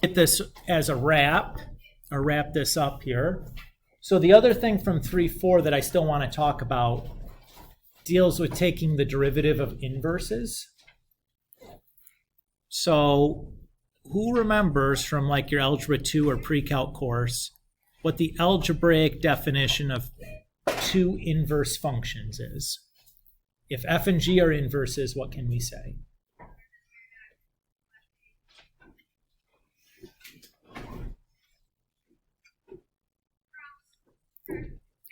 Get this as a wrap, or wrap this up here. So the other thing from 3.4 that I still want to talk about deals with taking the derivative of inverses. So who remembers from like your Algebra 2 or pre-calc course what the algebraic definition of two inverse functions is? If f and g are inverses, what can we say?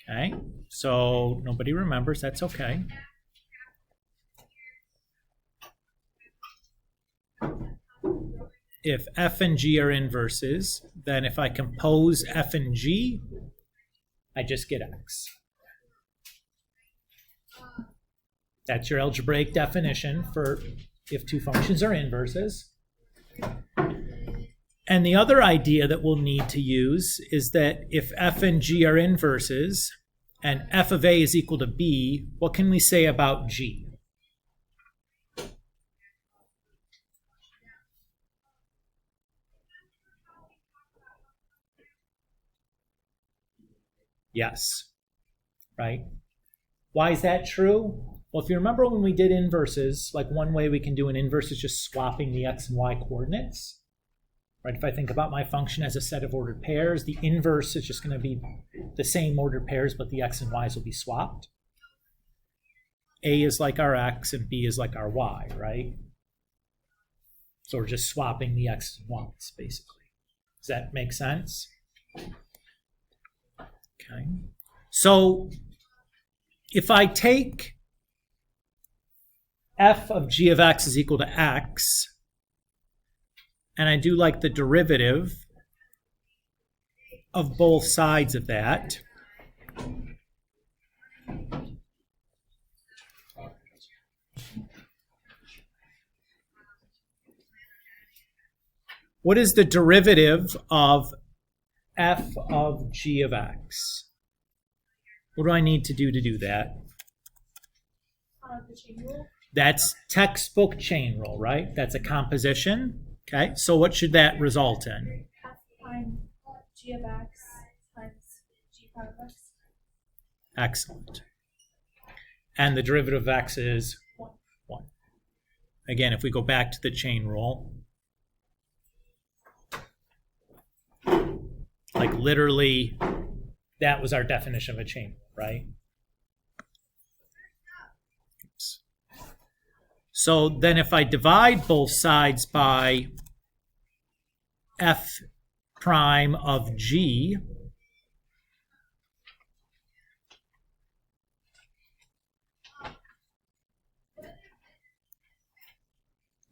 Okay, so nobody remembers, that's okay. If f and g are inverses, then if I compose f and g, I just get x. That's your algebraic definition for if two functions are inverses. And the other idea that we'll need to use is that if f and g are inverses and f of a is equal to b, what can we say about g? Yes, right? Why is that true? Well, if you remember when we did inverses, like one way we can do an inverse is just swapping the x and y coordinates. Right? If I think about my function as a set of ordered pairs, the inverse is just going to be the same ordered pairs, but the x and y's will be swapped. A is like our x and b is like our y, right? So we're just swapping the x and y's, basically. Does that make sense? Okay. So if I take f of g of x is equal to x, and I do like the derivative of both sides of that, what is the derivative of f of g of x? What do I need to do that? The chain rule. That's textbook chain rule, right? That's a composition. Okay, so what should that result in? F prime g of x times g prime of x. Excellent. And the derivative of x is 1. Again, if we go back to the chain rule, like literally, that was our definition of a chain rule, right? Oops. So then if I divide both sides by f prime of g,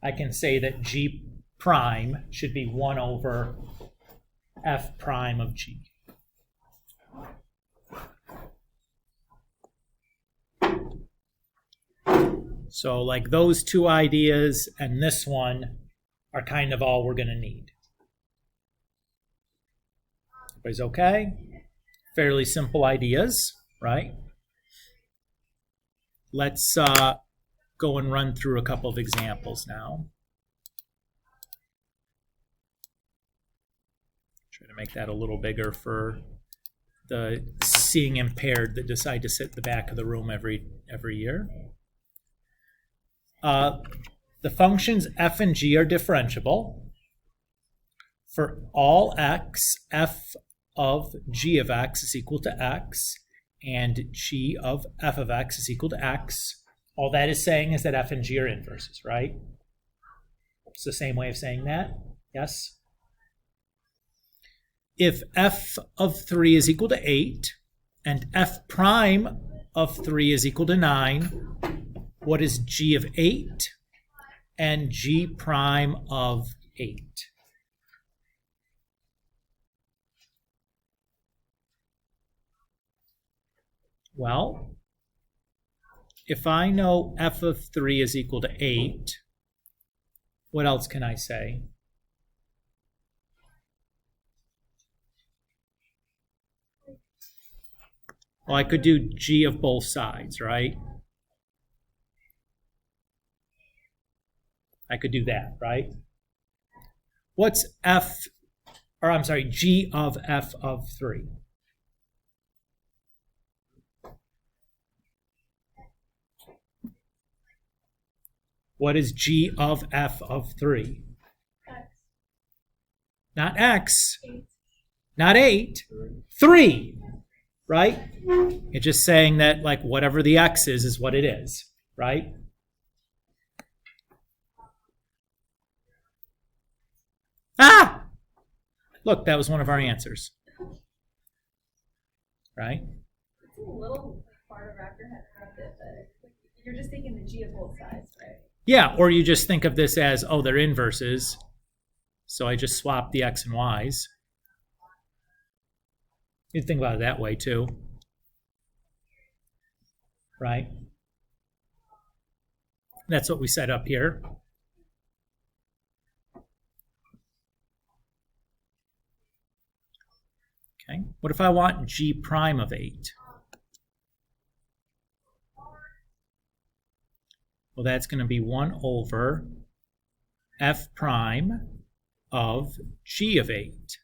I can say that g prime should be 1 over f prime of g. So like those two ideas and this one are kind of all we're going to need. Everybody's okay? Fairly simple ideas, right? Let's go and run through a couple of examples now. Try to make that a little bigger for the seeing impaired that decide to sit at the back of the room every year. The functions f and g are differentiable. For all x, f of g of x is equal to x, and g of f of x is equal to x. All that is saying is that f and g are inverses, right? It's the same way of saying that, yes? If f of 3 is equal to 8, and f prime of 3 is equal to 9, what is g of 8 and g prime of 8? Well, if I know f of 3 is equal to 8, what else can I say? Well, I could do g of both sides, right? I could do that, right? What's g of f of 3? What is g of f of 3? X. Not x, 8. not 8, 3, right? It's just saying that, like, whatever the x is what it is, right? Ah! Look, that was one of our answers. Right? It's a little far to wrap your head around it, but you're just thinking the g of both sides, right? Yeah, or you just think of this as, oh, they're inverses, so I just swap the x and y's. You think about it that way too, right? That's what we set up here. Okay, what if I want g prime of 8? Well, that's going to be 1 over f prime of g of 8.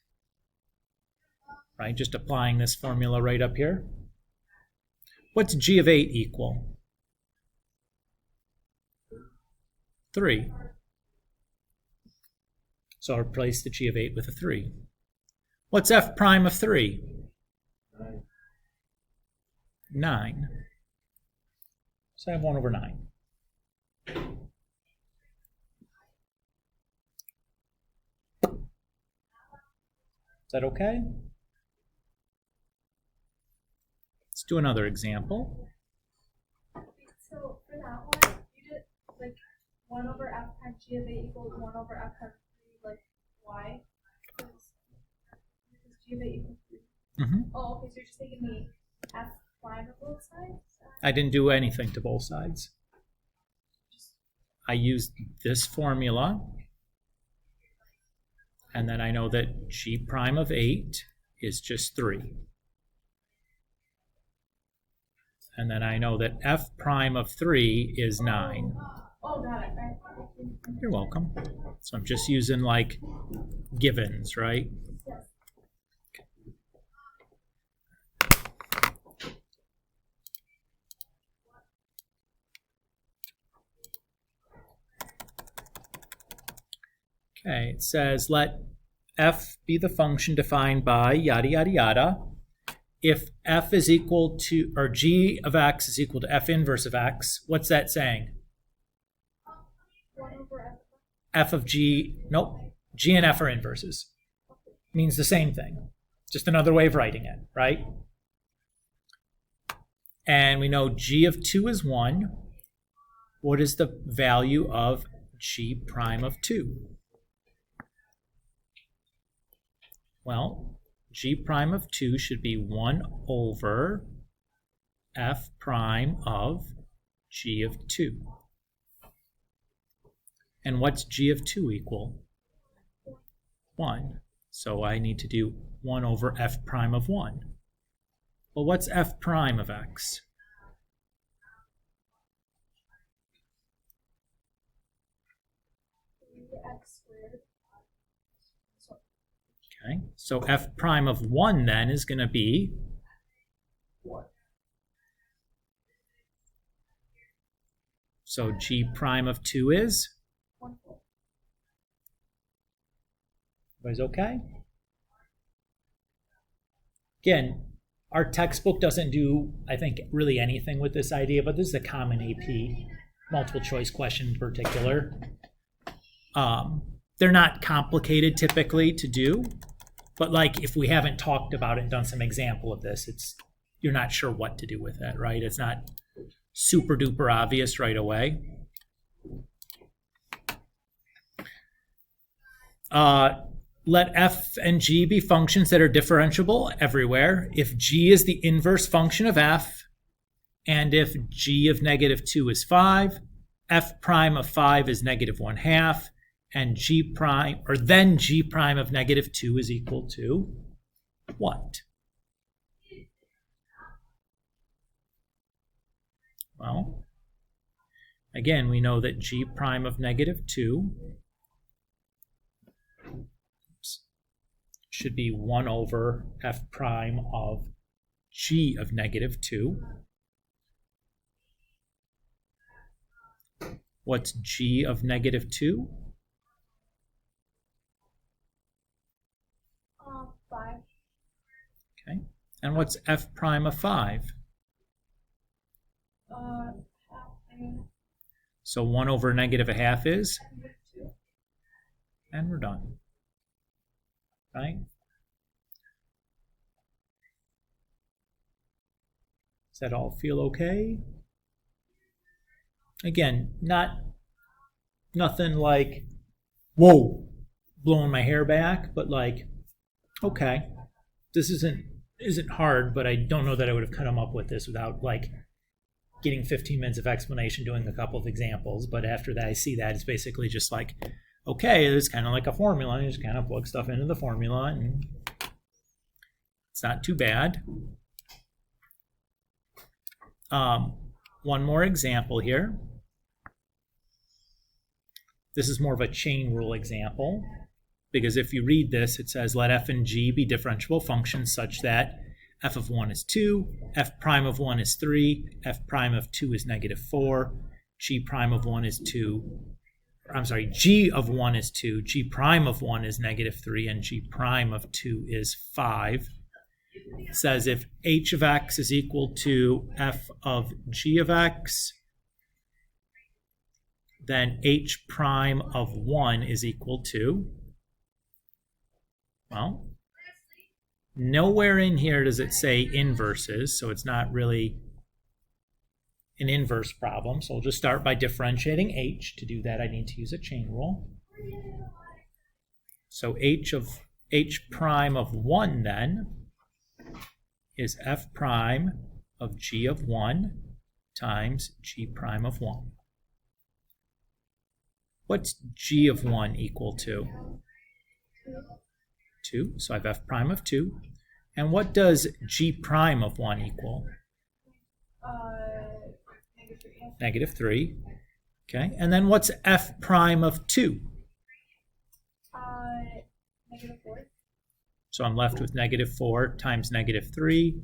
Right, just applying this formula right up here. What's g of 8 equal? 3. So I'll replace the g of 8 with a 3. What's f prime of 3? 9. So I have 1 over 9. Is that okay? Let's do another example. So for that one, you did like 1 over f times g of 8 equals 1 over f times 3, like y. Because g of 8 equals 3. Mm-hmm. Oh, okay, so you're just taking the f prime of both sides? I didn't do anything to both sides. I used this formula, and then I know that g prime of 8 is just 3. And then I know that f prime of 3 is 9. Oh, got it. Right. You're welcome. So I'm just using, like, givens, right? Yes. Okay, it says let f be the function defined by yada yada yada. If f is equal to, or g of x is equal to f inverse of x, what's that saying? 1 over f. F of g, nope, g and f are inverses. Means the same thing, just another way of writing it, right? And we know g of 2 is 1. What is the value of g prime of 2? Well, g prime of 2 should be 1 over f prime of g of 2. And what's g of 2 equal? 1. So I need to do 1 over f prime of 1. Well, what's f prime of x? X squared. Okay, so f prime of 1 then is going to be What? So g prime of 2 is? 1. Everybody's okay? Again, our textbook doesn't do, I think, really anything with this idea, but this is a common AP multiple choice question in particular. They're not complicated typically to do, but like if we haven't talked about it and done some example of this, you're not sure what to do with it, right? It's not super duper obvious right away. Let f and g be functions that are differentiable everywhere. If g is the inverse function of f, and if g of negative 2 is 5, f prime of 5 is negative 1/2, and g prime, or then g prime of negative 2 is equal to what? Well, again, we know that g prime of negative 2 should be 1 over f prime of g of negative 2. What's g of negative 2? 5. Okay. And what's f prime of 5? So 1 over negative a half is? And we're done. Right? Does that all feel okay? Again, nothing like, whoa, blowing my hair back, but like, okay, this isn't hard, but I don't know that I would have come up with this without like getting 15 minutes of explanation, doing a couple of examples. But after that, I see that it's basically just like, okay, it's kind of like a formula. You just kind of plug stuff into the formula, and it's not too bad. One more example here. This is more of a chain rule example, because if you read this, it says let f and g be differentiable functions such that f of 1 is 2, f prime of 1 is 3, f prime of 2 is negative 4, g prime of 1 is 2, I'm sorry, g of 1 is 2, g prime of 1 is negative 3, and g prime of 2 is 5. It says if h of x is equal to f of g of x, then h prime of 1 is equal to, well, nowhere in here does it say inverses, so it's not really an inverse problem. So we'll just start by differentiating h. To do that, I need to use a chain rule. So h prime of 1 then is f prime of g of 1 times g prime of 1. What's g of 1 equal to? 2. So I have f prime of 2. And what does g prime of 1 equal? Negative 3. Okay. And then what's f prime of 2? Negative 4. So I'm left with negative 4 times negative 3.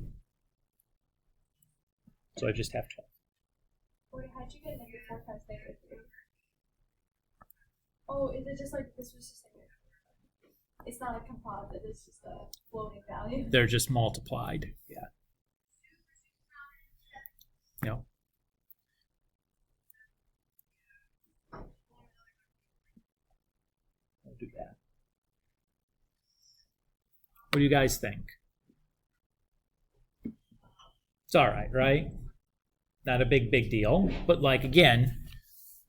So I just have 12. Wait, how'd you get negative 4 times negative 3? Oh, is it just like, this was just like, it's not a composite, it's just a floating value? They're just multiplied, yeah. Yep. I'll do that. What do you guys think? It's all right, right? Not a big deal, but like, again,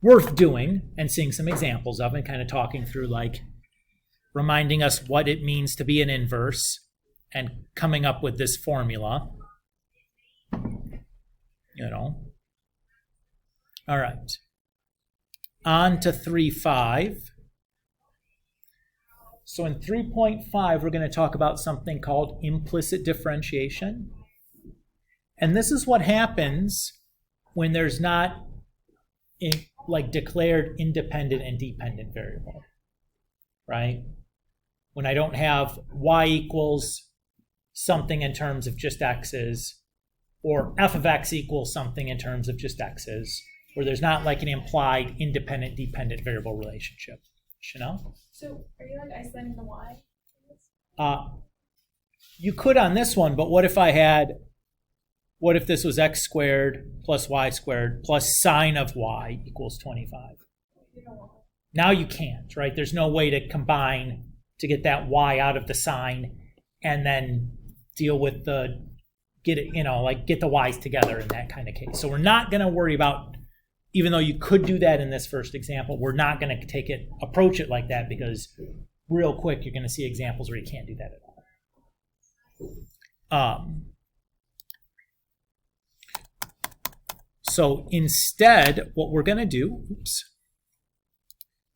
worth doing and seeing some examples of and kind of talking through, like reminding us what it means to be an inverse and coming up with this formula. You know. All right. On to 3.5. So in 3.5, we're going to talk about something called implicit differentiation. And this is what happens when there's not like declared independent and dependent variable, right? When I don't have y equals something in terms of just x's, or f of x equals something in terms of just x's, where there's not like an implied independent dependent variable relationship. You know? So are you like isolating the y? You could on this one, but what if this was x squared plus y squared plus sine of y equals 25? You don't want it. Now you can't, right? There's no way to combine to get that y out of the sine and then deal with get the y's together in that kind of case. So we're not going to worry about, even though you could do that in this first example, we're not going to approach it like that, because real quick you're going to see examples where you can't do that at all. So instead, what we're going to do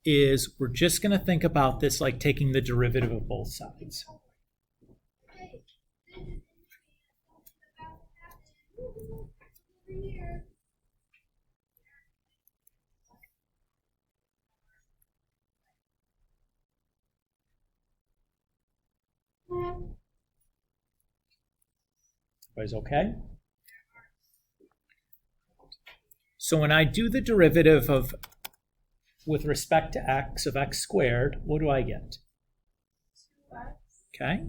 is we're just going to think about this like taking the derivative of both sides. Everybody's okay? So when I do the derivative of, with respect to x of x squared, what do I get? 2x. Okay?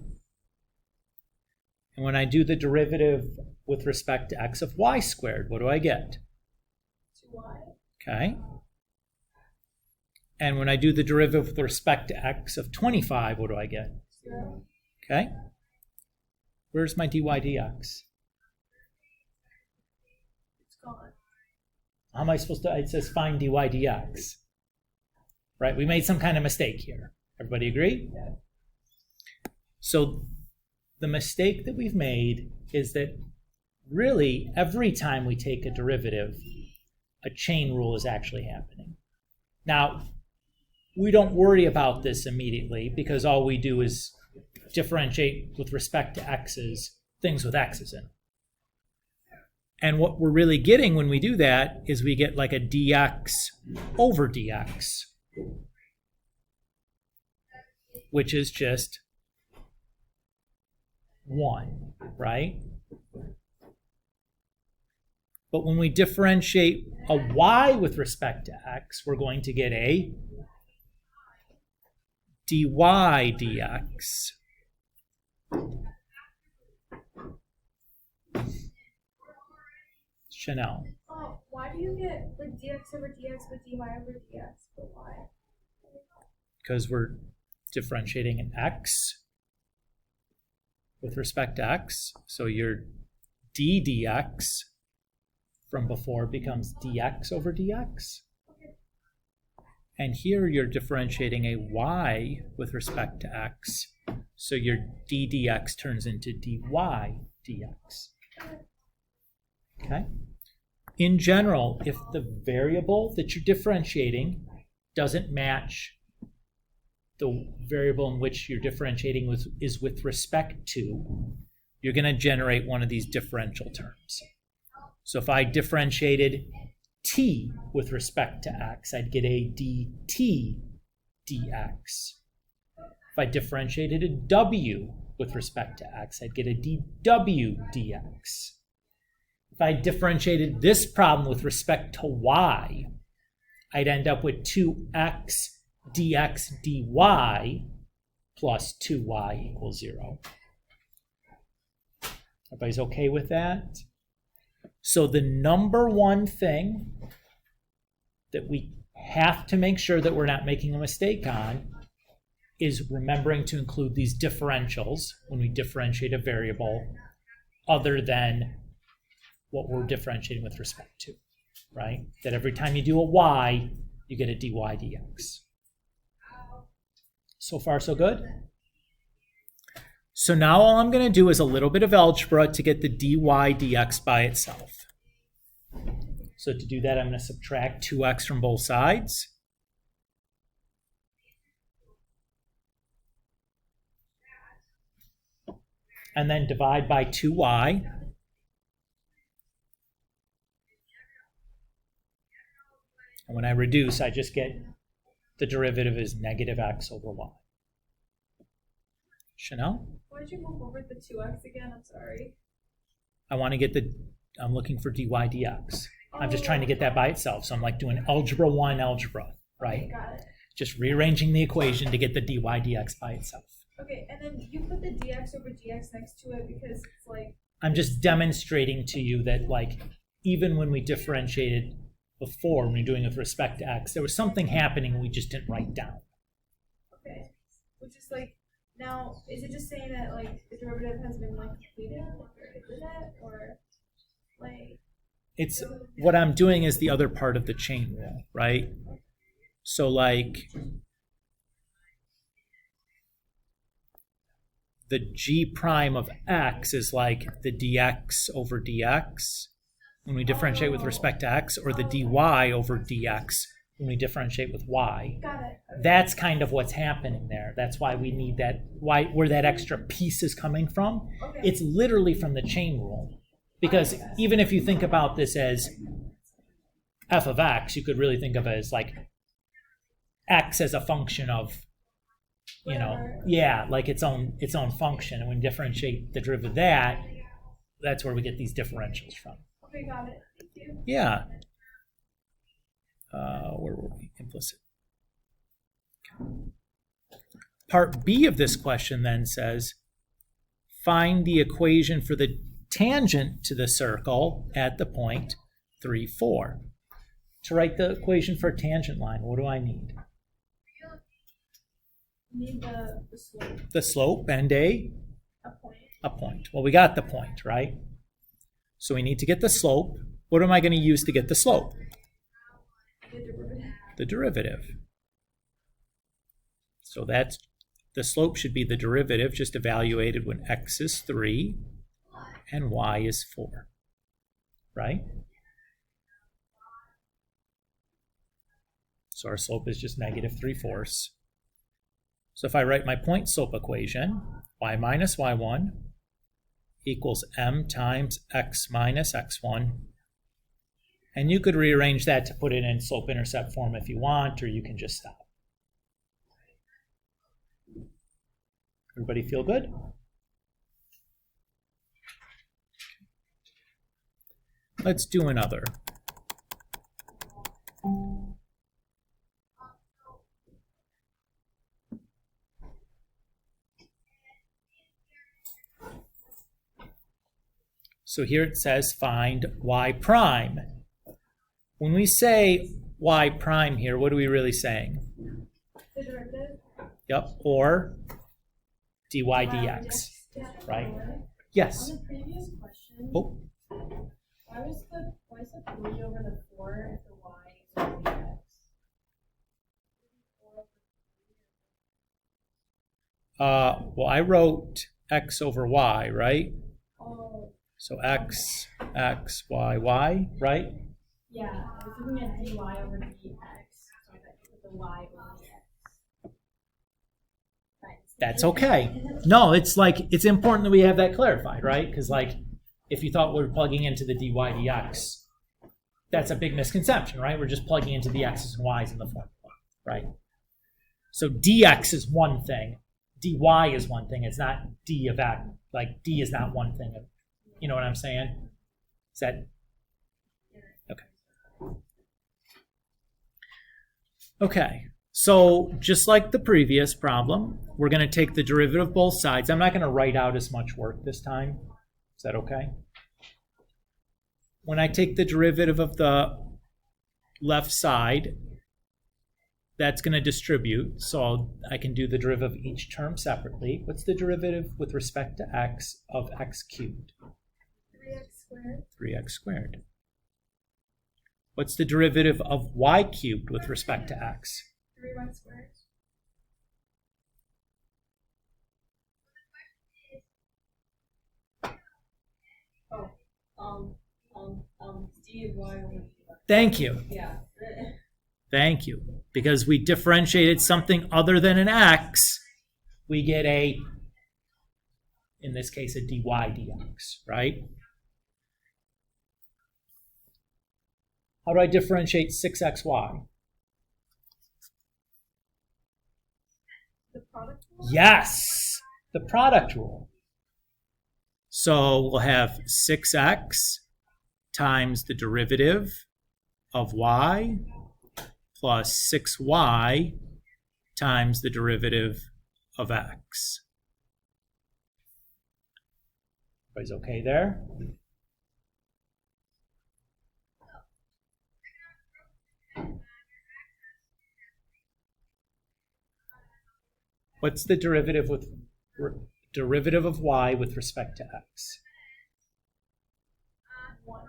And when I do the derivative with respect to x of y squared, what do I get? 2y. Okay? And when I do the derivative with respect to x of 25, what do I get? 0. Okay? Where's my dy dx? It's gone. How am I supposed to, it says find dy dx. Right? We made some kind of mistake here. Everybody agree? Yeah. So the mistake that we've made is that really every time we take a derivative, a chain rule is actually happening. Now, we don't worry about this immediately because all we do is differentiate with respect to x's, things with x's in them. And what we're really getting when we do that is we get like a dx over dx, which is just 1, right? But when we differentiate a y with respect to x, we're going to get a dy dx. Chanel. Oh, why do you get like dx over dx but dy over dx but y? Because we're differentiating an x with respect to x. So your d dx from before becomes dx over dx. Okay. And here you're differentiating a y with respect to x. So your d dx turns into dy dx. Okay? In general, if the variable that you're differentiating doesn't match the variable in which you're differentiating is with respect to, you're going to generate one of these differential terms. So if I differentiated t with respect to x, I'd get a dt dx. If I differentiated a w with respect to x, I'd get a dw dx. If I differentiated this problem with respect to y, I'd end up with 2x dx dy plus 2y equals 0. Everybody's okay with that? So the number one thing that we have to make sure that we're not making a mistake on is remembering to include these differentials when we differentiate a variable other than what we're differentiating with respect to, right? That every time you do a y, you get a dy dx. So far, so good? So now all I'm going to do is a little bit of algebra to get the dy dx by itself. So to do that, I'm going to subtract 2x from both sides. And then divide by 2y. And when I reduce, I just get the derivative is negative x over y. Chanel? Why did you move over the 2x again? I'm sorry. I want to get I'm looking for dy dx. I'm just trying to get that by itself. So I'm like doing algebra 1 algebra, right? Okay, got it. Just rearranging the equation to get the dy dx by itself. Okay, and then you put the dx over dx next to it because it's like... I'm just demonstrating to you that like even when we differentiated before, when you're doing it with respect to x, there was something happening we just didn't write down. Okay, which is like, now, is it just saying that like the derivative has been like completed, or is it, or like... It's what I'm doing is the other part of the chain rule, right? So like the g prime of x is like the dx over dx when we differentiate with respect to x, or the dy over dx when we differentiate with y. Got it. Okay. That's kind of what's happening there. That's why we need that, where that extra piece is coming from. Okay. It's literally from the chain rule. Because even if you think about this as f of x, you could really think of it as like x as a function of, you know, yeah, like its own function. And when you differentiate the derivative of that, that's where we get these differentials from. Okay, got it. Thank you. Yeah. Where were we? Implicit. Okay. Part B of this question then says, find the equation for the tangent to the circle at the point 3, 4. To write the equation for a tangent line, what do I need? You need the slope. The slope and A point. a point. Well, we got the point, right? So we need to get the slope. What am I going to use to get the slope? The derivative. The derivative. So that's the slope should be the derivative just evaluated when x is 3 and y is 4, right? So our slope is just negative 3/4. So if I write my point slope equation, y minus y1 equals m times x minus x1. And you could rearrange that to put it in slope-intercept form if you want, or you can just stop. Everybody feel good? Let's do another. So here it says find y prime. When we say y prime here, what are we really saying? The derivative. Yep, or dy dx, right? Yes. On the previous question, Oh, why is the 3 over the 4 if the y is over the x? well, I wrote x over y, right? Oh, So x, y, y, right? yeah. I was looking at dy over dx, so I thought you put the y over the x. That's okay. No, it's like, it's important that we have that clarified, right? Because like, if you thought we were plugging into the dy dx, that's a big misconception, right? We're just plugging into the x's and y's in the formula, right? So dx is one thing, dy is one thing. It's not d of x, like d is not one thing. You know what I'm saying? Is that okay? Okay. So just like the previous problem, we're going to take the derivative of both sides. I'm not going to write out as much work this time. Is that okay? When I take the derivative of the left side, that's going to distribute. So I can do the derivative of each term separately. What's the derivative with respect to x of x cubed? 3x squared. 3x squared. What's the derivative of y cubed with respect to x? 3y squared. D of y over d. Thank you. Yeah. Thank you. Because we differentiated something other than an x, we get a, in this case, a dy dx, right? How do I differentiate 6xy? The product rule? Yes, the product rule. So we'll have 6x times the derivative of y plus 6y times the derivative of x. Everybody's okay there? What's the derivative of y with respect to x? 1.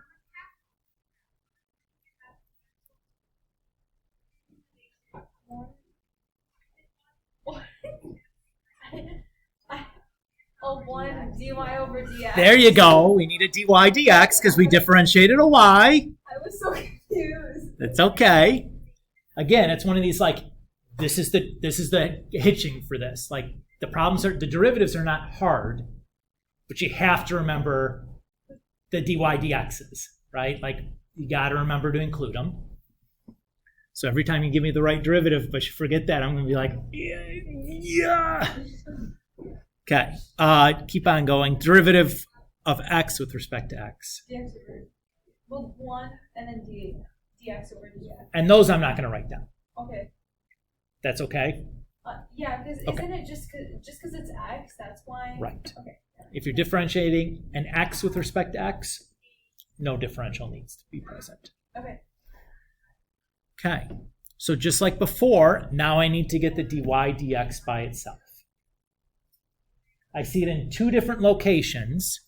Oh, 1 dy over dx. There you go. We need a dy dx because we differentiated a y. I was so confused. It's okay. Again, it's one of these like, this is the hitching for this. Like the derivatives are not hard, but you have to remember the dy dx's, right? Like you got to remember to include them. So every time you give me the right derivative, but you forget that, I'm going to be like, yeah. Okay, keep on going. Derivative of x with respect to x. dx over, well, 1 and then dx over dx. And those I'm not going to write down. Okay. That's okay? Yeah, because isn't it just because it's x, that's why? Right. Okay. If you're differentiating an x with respect to x, no differential needs to be present. Okay. Okay. So just like before, now I need to get the dy dx by itself. I see it in two different locations,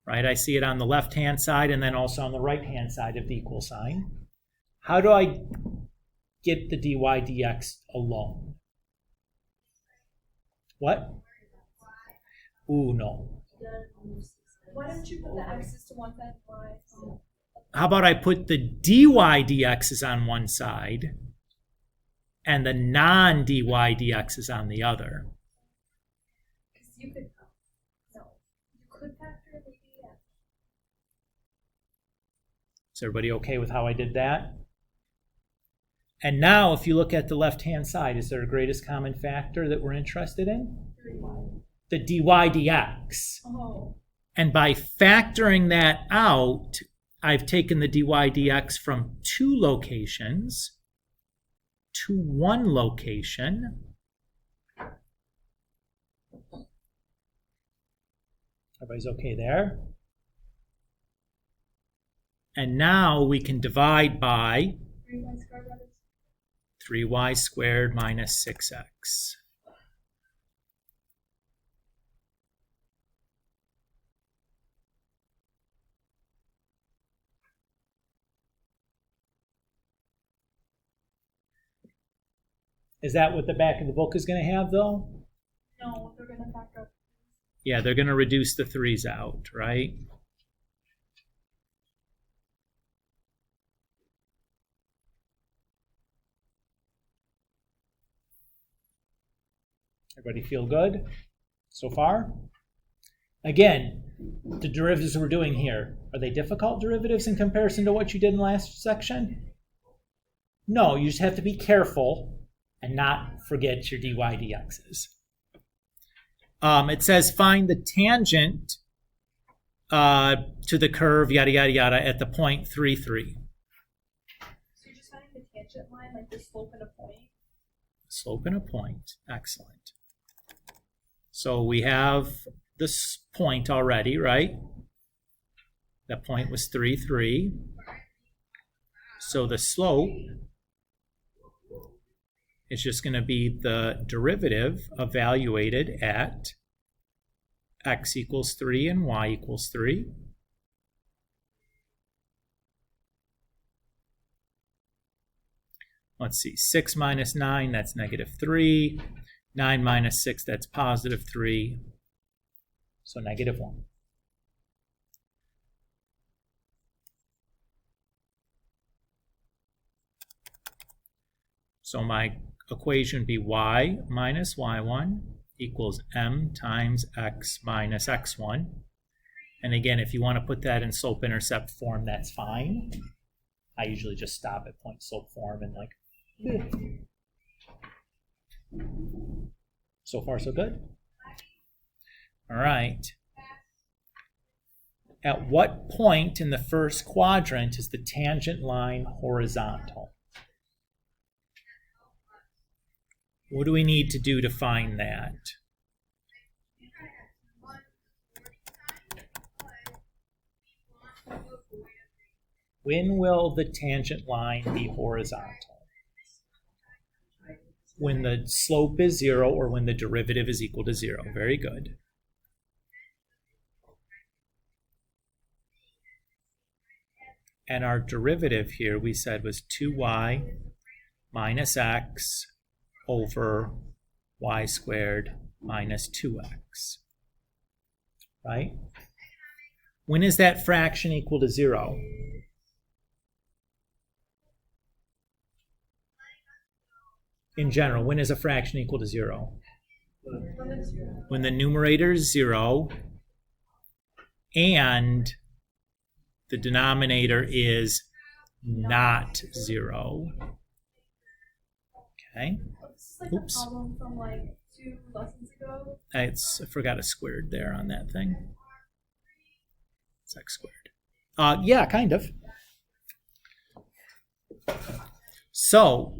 right? I see it on the left-hand side and then also on the right-hand side of the equal sign. How do I get the dy dx alone? What? Ooh, no. Why don't you put the x's to one side and y? How about I put the dy dx's on one side and the non-dy dx's on the other? Because you could, no, you could factor the dx. Is everybody okay with how I did that? And now, if you look at the left-hand side, is there a greatest common factor that we're interested in? 3y. The dy dx. Oh. And by factoring that out, I've taken the dy dx from two locations to one location. Everybody's okay there? And now we can divide by 3y squared minus 6x. Is that what the back of the book is going to have, though? No, they're going to factor up. Yeah, they're going to reduce the 3's out, right? Everybody feel good so far? Again, the derivatives we're doing here, are they difficult derivatives in comparison to what you did in last section? No, you just have to be careful and not forget your dy dx's. It says find the tangent to the curve, yada, yada, yada, at the point 3, 3. So you're just finding the tangent line, like the slope and a point? Slope and a point. Excellent. So we have this point already, right? That point was 3, 3. So the slope is just going to be the derivative evaluated at x equals 3 and y equals 3. Let's see, 6 minus 9, that's negative 3. 9 minus 6, that's positive 3. So negative 1. So my equation would be y minus y1 equals m times x minus x1. And again, if you want to put that in slope-intercept form, that's fine. I usually just stop at point-slope form and like, so far so good? All right. At what point in the first quadrant is the tangent line horizontal? What do we need to do to find that? When will the tangent line be horizontal? When the slope is 0 or when the derivative is equal to 0. Very good. And our derivative here we said was 2y minus x over y squared minus 2x. Right? When is that fraction equal to 0? In general, when is a fraction equal to 0? When the numerator is 0 and the denominator is not 0. Okay. This is like Oops. a problem from like 2 lessons ago. I forgot a squared there on that thing. It's x squared. Yeah, kind of. So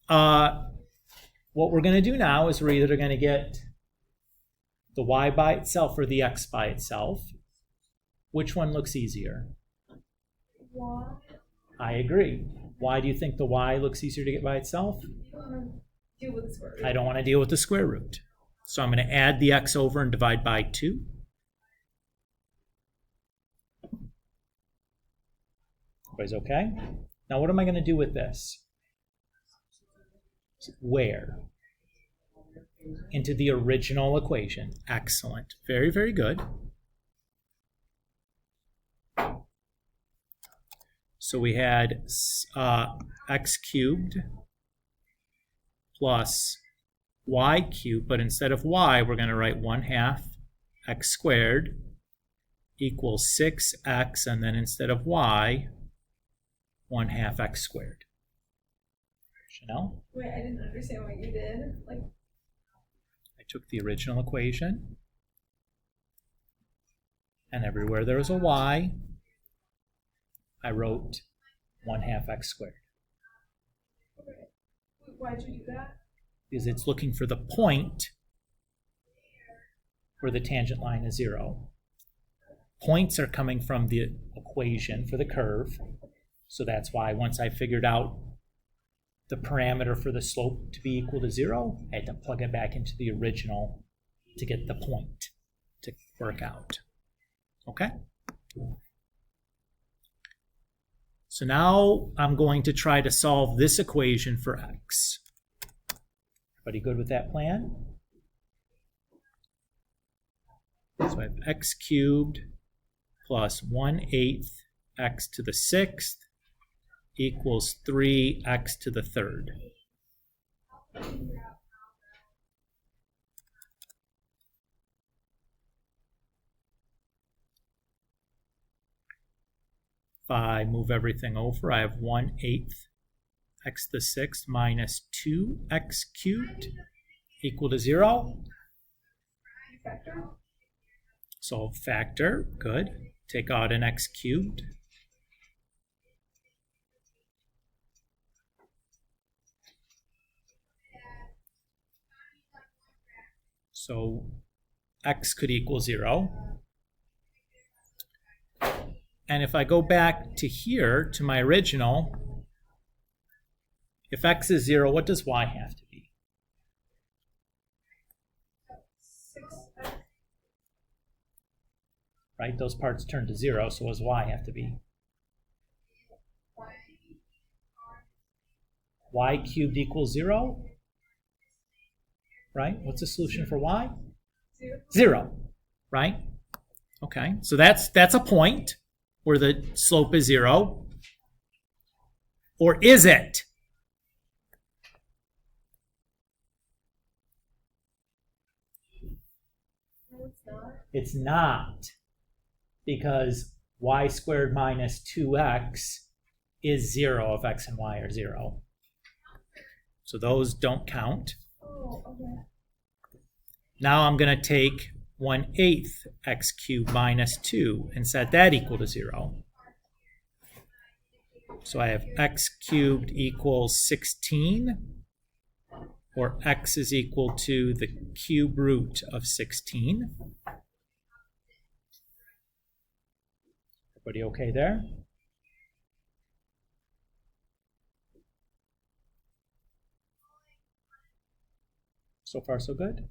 what we're going to do now is we're either going to get the y by itself or the x by itself. Which one looks easier? Y. I agree. Why do you think the y looks easier to get by itself? You don't want to deal with the square root. I don't want to deal with the square root. So I'm going to add the x over and divide by 2. Everybody's okay? Now what am I going to do with this? Where? Into the original equation. Excellent. Very, very good. So we had x cubed plus y cubed, but instead of y, we're going to write 1/2 x squared equals 6x, and then instead of y, 1/2 x squared. Chanel? Wait, I didn't understand what you did. Like, I took the original equation, and everywhere there was a y, I wrote 1/2 x squared. okay. Why'd you do that? Because it's looking for the point where the tangent line is 0. Points are coming from the equation for the curve, so that's why once I figured out the parameter for the slope to be equal to 0, I had to plug it back into the original to get the point to work out. Okay? So now I'm going to try to solve this equation for x. Everybody good with that plan? So I have x cubed plus 1/8 x to the 6th equals 3x to the 3rd. If I move everything over, I have 1/8 x to the 6th minus 2x cubed equal to 0. Factor? So factor, good. Take out an x cubed. So x could equal 0. And if I go back to here, to my original, if x is 0, what does y have to be? 6x. Right? Those parts turn to 0, so what does y have to be? Y cubed equals 0? Right? What's the solution for y? 0. 0, right? Okay, so that's a point where the slope is 0. Or is it? No, it's not. It's not, because y squared minus 2x is 0 if x and y are 0. So those don't count. Oh, okay. Now I'm going to take 1/8 x cubed minus 2 and set that equal to 0. So I have x cubed equals 16, or x is equal to the cube root of 16. Everybody okay there? So far, so good?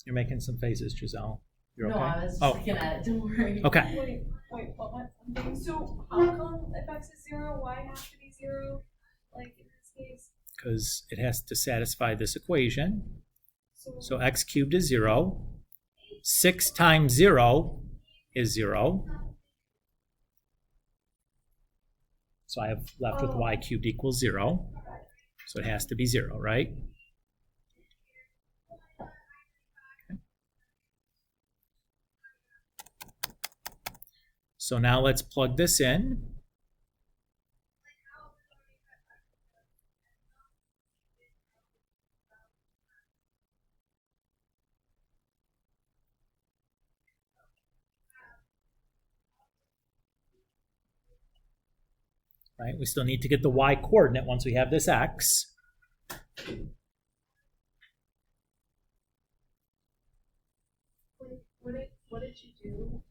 You're making some faces, Giselle. You're okay? No, I was just Oh, looking at it. Don't worry. okay. Wait, what? So, how come if x is 0, y has to be 0? Like, in this case? Because it has to satisfy this equation. So, So x cubed is 0. 6 times 0 is 0. So I have left with y cubed equals 0. So it has to be 0, right? Okay. So now let's plug this in. right? We still need to get the y coordinate once we have this x. What did you do?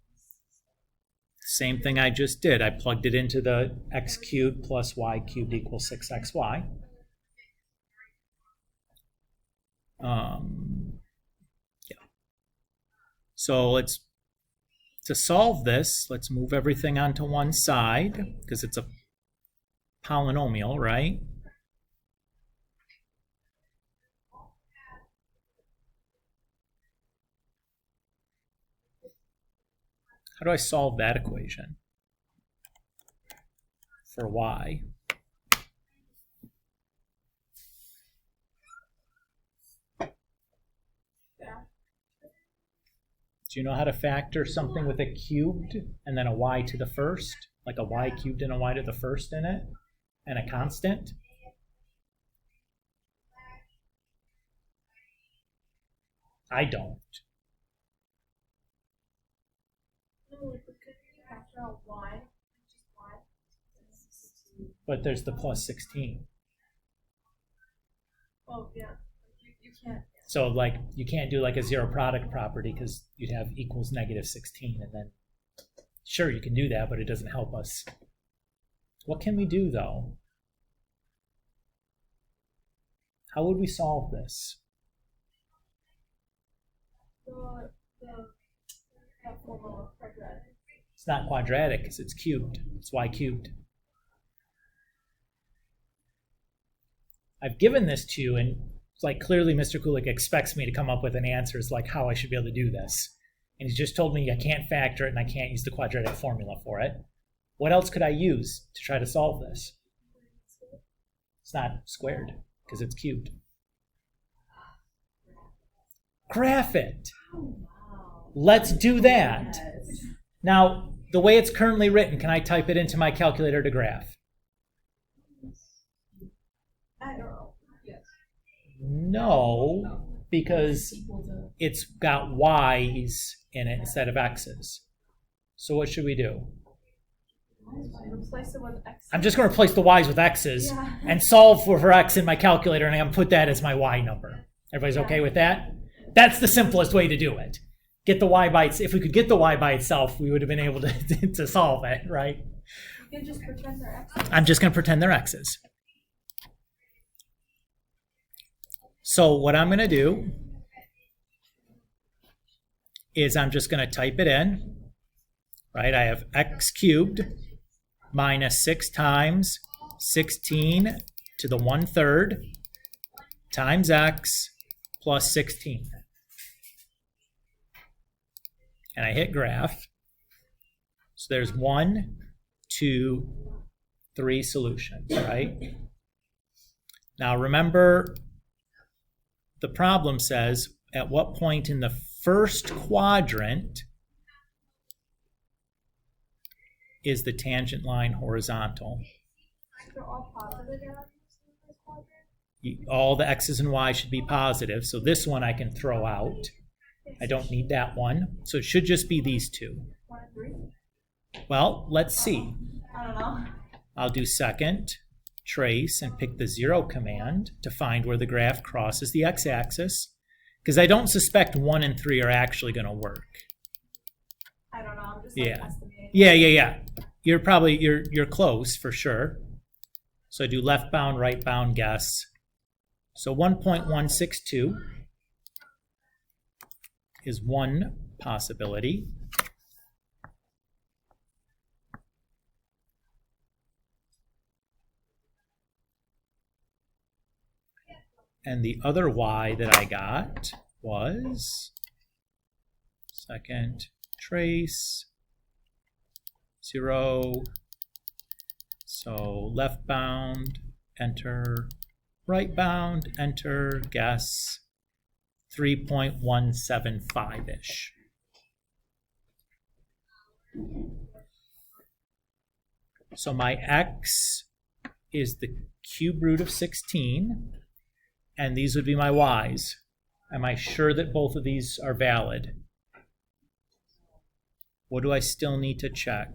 Same thing I just did. I plugged it into the x cubed plus y cubed equals 6xy. Yeah. So to solve this, let's move everything onto one side because it's a polynomial, right? How do I solve that equation for y? Do you know how to factor something with a cubed and then a y to the first? Like a y cubed and a y to the first in it? And a constant? I don't. No, but could you factor out y? Just y? But there's the plus 16. Oh, yeah. You can't. So like you can't do like a zero product property because you'd have equals negative 16 and then sure you can do that, but it doesn't help us. What can we do though? How would we solve this? That formula quadratic. It's not quadratic because it's cubed. It's y cubed. I've given this to you and it's like clearly Mr. Kulik expects me to come up with an answer as like how I should be able to do this. And he's just told me I can't factor it and I can't use the quadratic formula for it. What else could I use to try to solve this? It's not squared because it's cubed. Graph it. Let's do that. Now, the way it's currently written, can I type it into my calculator to graph? I don't know. Yes. No, because it's got y's in it instead of x's. So what should we do? Replace it with x. I'm just going to replace the y's with x's Yeah. and solve for x in my calculator, and I'm going to put that as my y number. Everybody's okay with that? That's the simplest way to do it. Get the y by itself. If we could get the y by itself, we would have been able to solve it, right? You can just pretend they're x's. I'm just going to pretend they're x's. So what I'm going to do is I'm just going to type it in, right? I have x cubed minus 6 times 16 to the 1/3 times x plus 16. And I hit graph. So there's 1, 2, 3 solutions, right? Now remember, the problem says at what point in the first quadrant is the tangent line horizontal? They're all positive values in this quadrant. All the x's and y's should be positive, so this one I can throw out. I don't need that one, so it should just be these two. 1 and 3. Well, let's see. I don't know. I'll do second, trace, and pick the 0 command to find where the graph crosses the x-axis, because I don't suspect 1 and 3 are actually going to work. I don't know. I'm just Yeah. estimating. Yeah. You're close for sure. So I do left bound, right bound guess. So 1.162 is one possibility. And the other y that I got was second trace 0. So left bound, enter, right bound, enter, guess 3.175-ish. So my x is the cube root of 16, and these would be my y's. Am I sure that both of these are valid? What do I still need to check?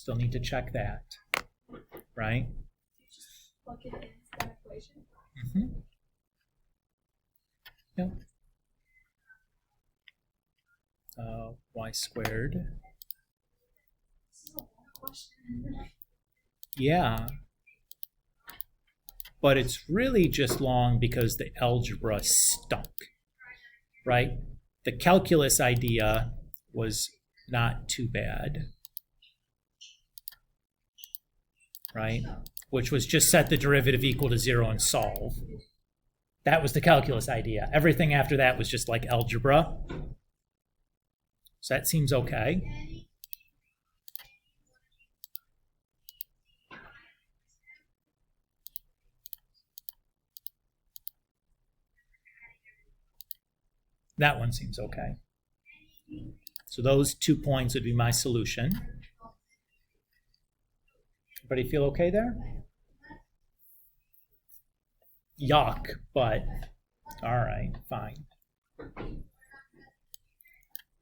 Still need to check that, right? You just plug it into that equation. Mm-hmm. Yep. Y squared. This is a long question. Yeah. But it's really just long because the algebra stunk, right? The calculus idea was not too bad, right? Which was just set the derivative equal to 0 and solve. That was the calculus idea. Everything after that was just like algebra. So that seems okay. That one seems okay. So those 2 points would be my solution. Everybody feel okay there? Yuck, but all right, fine.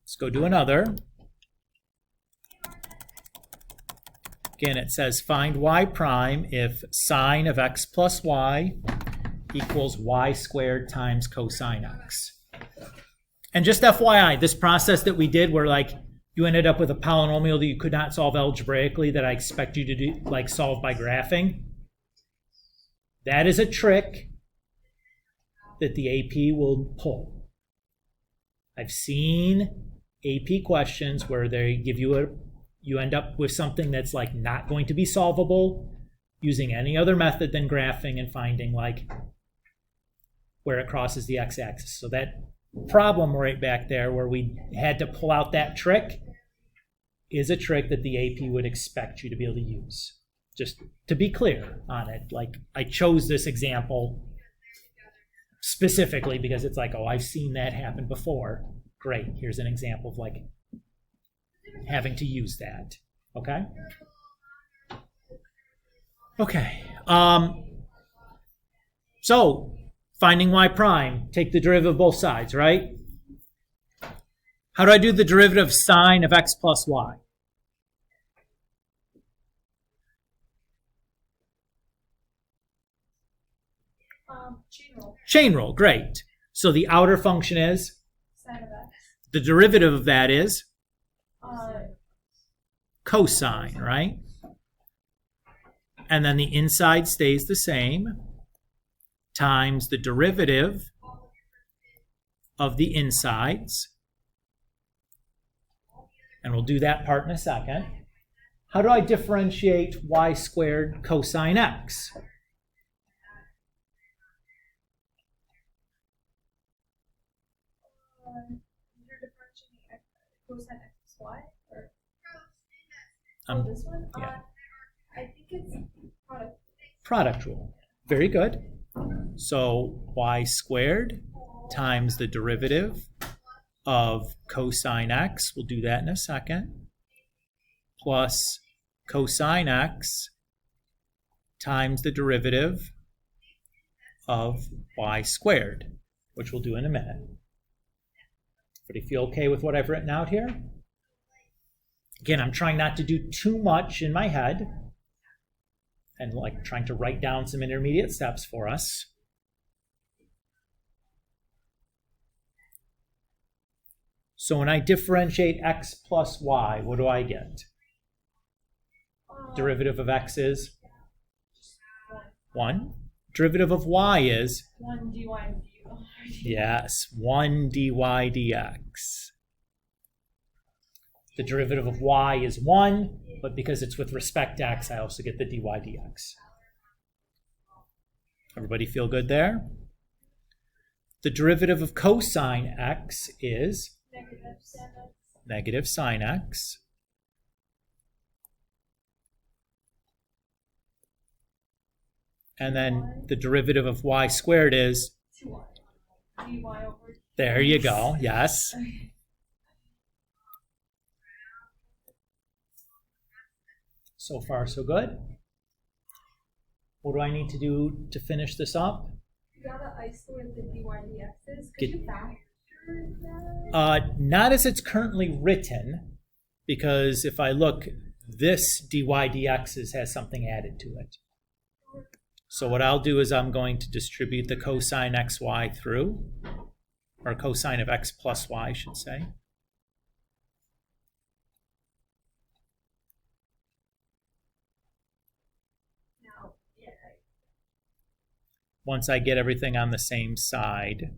Let's go do another. Again, it says find y prime if sine of x plus y equals y squared times cosine x. And just FYI, this process that we did where like you ended up with a polynomial that you could not solve algebraically that I expect you to do, like solve by graphing, that is a trick that the AP will pull. I've seen AP questions where they give you you end up with something that's like not going to be solvable using any other method than graphing and finding like where it crosses the x-axis. So that problem right back there where we had to pull out that trick is a trick that the AP would expect you to be able to use. Just to be clear on it, like I chose this example specifically because it's like, oh, I've seen that happen before. Great, here's an example of like having to use that, okay? Okay, so finding y prime, take the derivative of both sides, right? How do I do the derivative of sine of x plus y? Chain rule. Chain rule, great. So the outer function is? Sine of x. The derivative of that is? Uh, Cosine, right? And then the inside stays the same, times the derivative of the insides. And we'll do that part in a second. How do I differentiate y squared cosine x? you're differentiating x, cosine x plus y? Or, this one? Yeah. I think it's product. Product rule. Very good. So y squared times the derivative of cosine x, we'll do that in a second, plus cosine x times the derivative of y squared, which we'll do in a minute. Everybody feel okay with what I've written out here? Again, I'm trying not to do too much in my head and like trying to write down some intermediate steps for us. So when I differentiate x plus y, what do I get? Derivative of x is 1. Derivative of y is? 1 dy and dy. Yes, 1 dy dx. The derivative of y is 1, but because it's with respect to x, I also get the dy dx. Everybody feel good there? The derivative of cosine x is? Negative sine x. And then the derivative of y squared is? 2y. dy over. There you go, yes. So far, so good. What do I need to do to finish this up? You gotta isolate the dy dx's. Could you factor that? Not as it's currently written, because if I look, this dy dx has something added to it. So what I'll do is I'm going to distribute the cosine xy through, or cosine of x plus y, I should say. Once I get everything on the same side,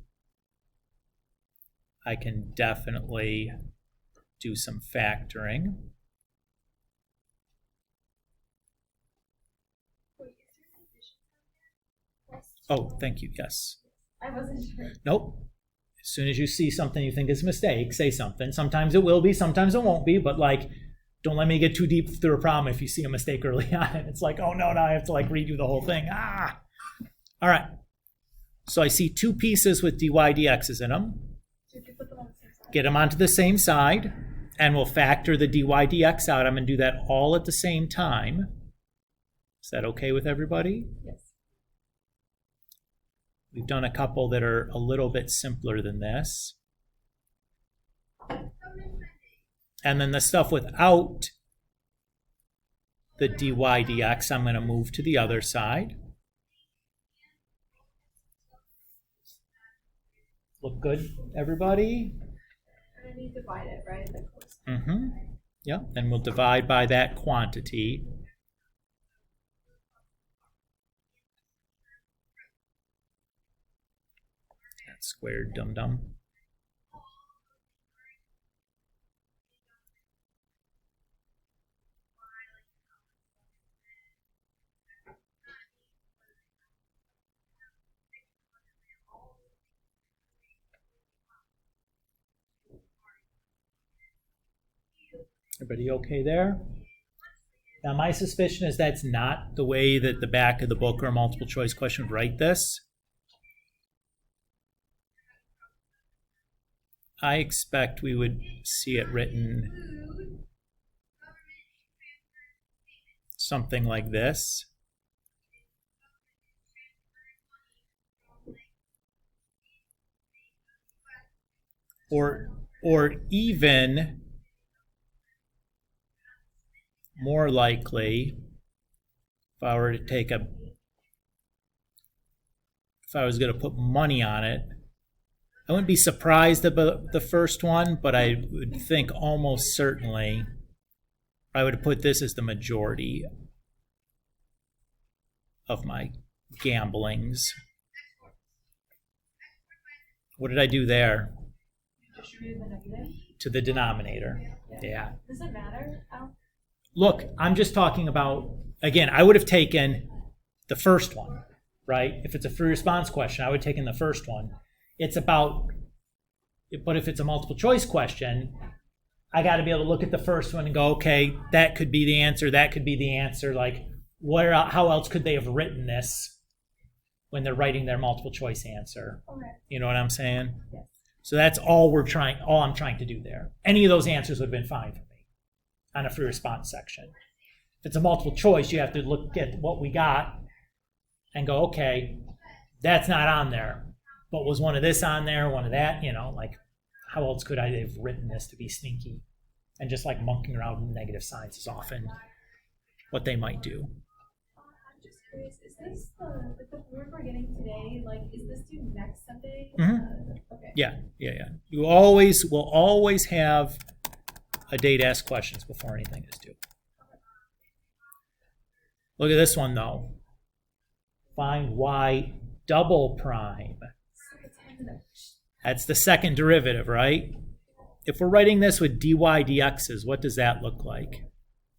I can definitely do some factoring. Oh, thank you, yes. I wasn't sure. Nope. As soon as you see something you think is a mistake, say something. Sometimes it will be, sometimes it won't be, but like, don't let me get too deep through a problem if you see a mistake early on. It's like, oh no, now I have to like redo the whole thing. All right. So I see two pieces with dy dx's in them. Get them onto the same side, and we'll factor the dy dx out. I'm going to do that all at the same time. Is that okay with everybody? Yes. We've done a couple that are a little bit simpler than this. And then the stuff without the dy dx, I'm going to move to the other side. Look good, everybody? And then you divide it, right? Mm-hmm. Yep, and we'll divide by that quantity. That's squared, dum-dum. Everybody okay there? Now, my suspicion is that's not the way that the back of the book or a multiple choice question would write this. I expect we would see it written something like this. Or even more likely, if I were to take if I was going to put money on it, I wouldn't be surprised about the first one, but I would think almost certainly I would put this as the majority of my gamblings. What did I do there? Distribute the negative to the denominator. Yeah. Does it matter? Look, I'm just talking about, again, I would have taken the first one, right? If it's a free response question, I would have taken the first one. It's about, but if it's a multiple choice question, I got to be able to look at the first one and go, okay, that could be the answer, that could be the answer. Like, how else could they have written this when they're writing their multiple choice answer? Okay. You know what I'm saying? Yes. So that's all I'm trying to do there. Any of those answers would have been fine for me on a free response section. If it's a multiple choice, you have to look at what we got and go, okay, that's not on there. But was one of this on there, one of that, like how else could I have written this to be sneaky? And just like monkeying around with negative signs is often what they might do. I'm just curious, is this the board we're getting today, like, is this due next Sunday? Mm-hmm. Okay. Yeah. You will always have a day to ask questions before anything is due. Look at this one, though. Find y double prime. That's the second derivative, right? If we're writing this with dy dx's, what does that look like?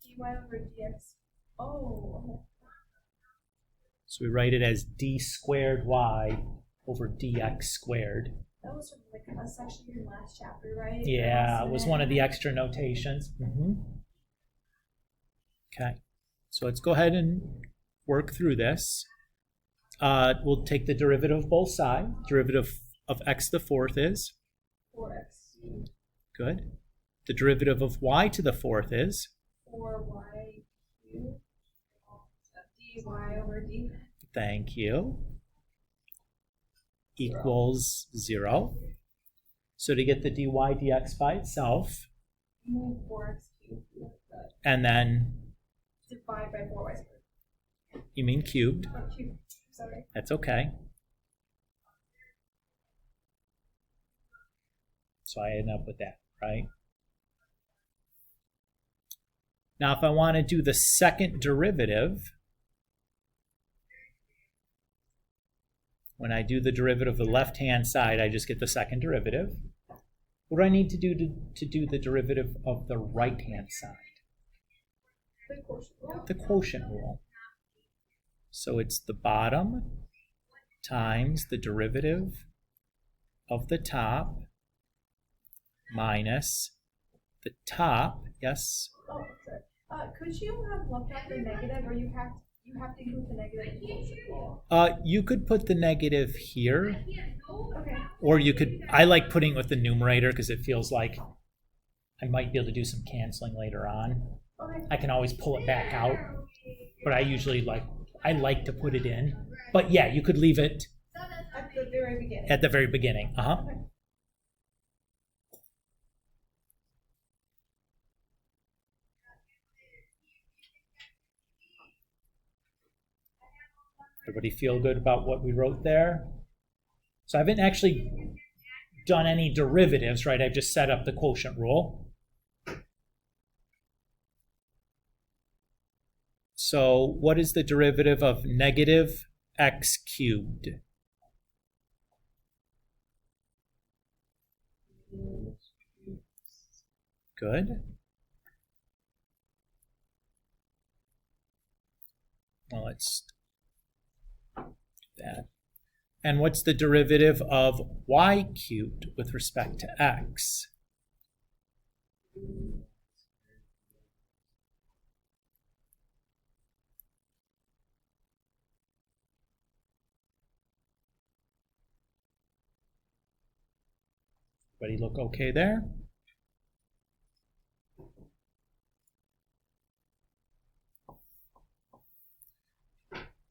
dy over dx. Oh. So we write it as d squared y over dx squared. That was from like a section in last chapter, right? Yeah, it was one of the extra notations. Mm-hmm. Okay, so let's go ahead and work through this. We'll take the derivative of both sides. Derivative of x to the fourth is? 4x. Good. The derivative of y to the fourth is? 4y cubed. dy over d. Thank you. Equals 0. So to get the dy dx by itself, Move 4x cubed. And then, divide by 4y squared. you mean cubed. Oh, cube. Sorry. That's okay. So I end up with that, right? Now, if I want to do the second derivative, when I do the derivative of the left-hand side, I just get the second derivative. What do I need to do to do the derivative of the right-hand side? The quotient rule. The quotient rule. So it's the bottom times the derivative of the top minus the top, yes? Oh, sorry. Could you have looked at the negative, or you have to include the negative in the quotient rule? You could put the negative here, Okay. or you could, I like putting it with the numerator because it feels like I might be able to do some canceling later on. Okay. I can always pull it back out, but I like to put it in. But yeah, you could leave it At the very beginning. at the very beginning. Okay. Everybody feel good about what we wrote there? So I haven't actually done any derivatives, right? I've just set up the quotient rule. So what is the derivative of negative x cubed? Good. Well, let's do that. And what's the derivative of y cubed with respect to x? Everybody look okay there?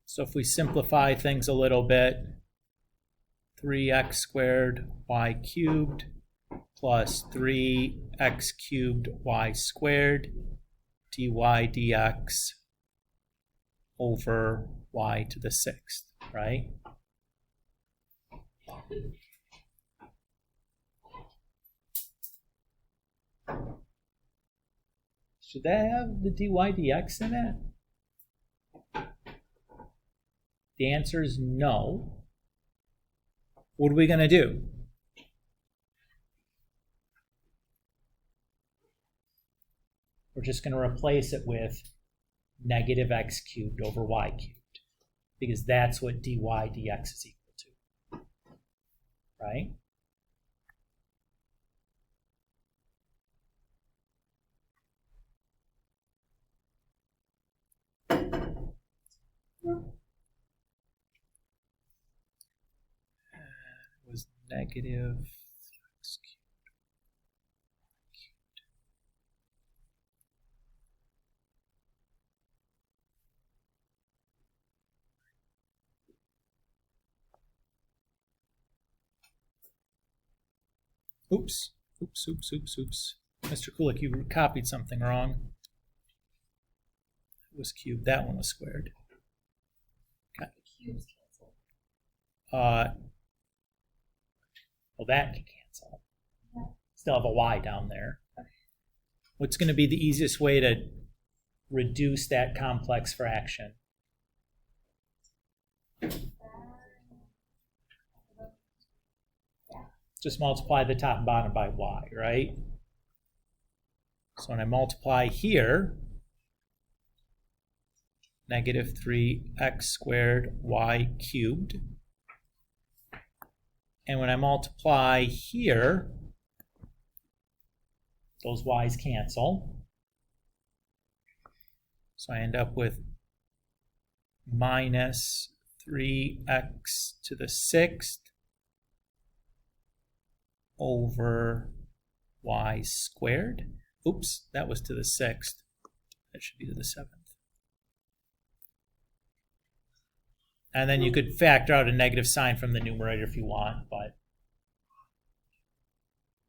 So if we simplify things a little bit, 3x squared y cubed plus 3x cubed y squared dy dx over y to the sixth, right? Should that have the dy dx in it? The answer is no. What are we going to do? We're just going to replace it with negative x cubed over y cubed, because that's what dy dx is equal to, right? It was negative x cubed. Oops. Mr. Kulik, you copied something wrong. It was cubed. That one was squared. Okay. Cubes cancel. Well, that can cancel. Still have a y down there. What's going to be the easiest way to reduce that complex fraction? Just multiply the top and bottom by y, right? So when I multiply here, negative 3x squared y cubed. And when I multiply here, those y's cancel. So I end up with minus 3x to the sixth over y squared. Oops, that was to the sixth. That should be to the seventh. And then you could factor out a negative sign from the numerator if you want, but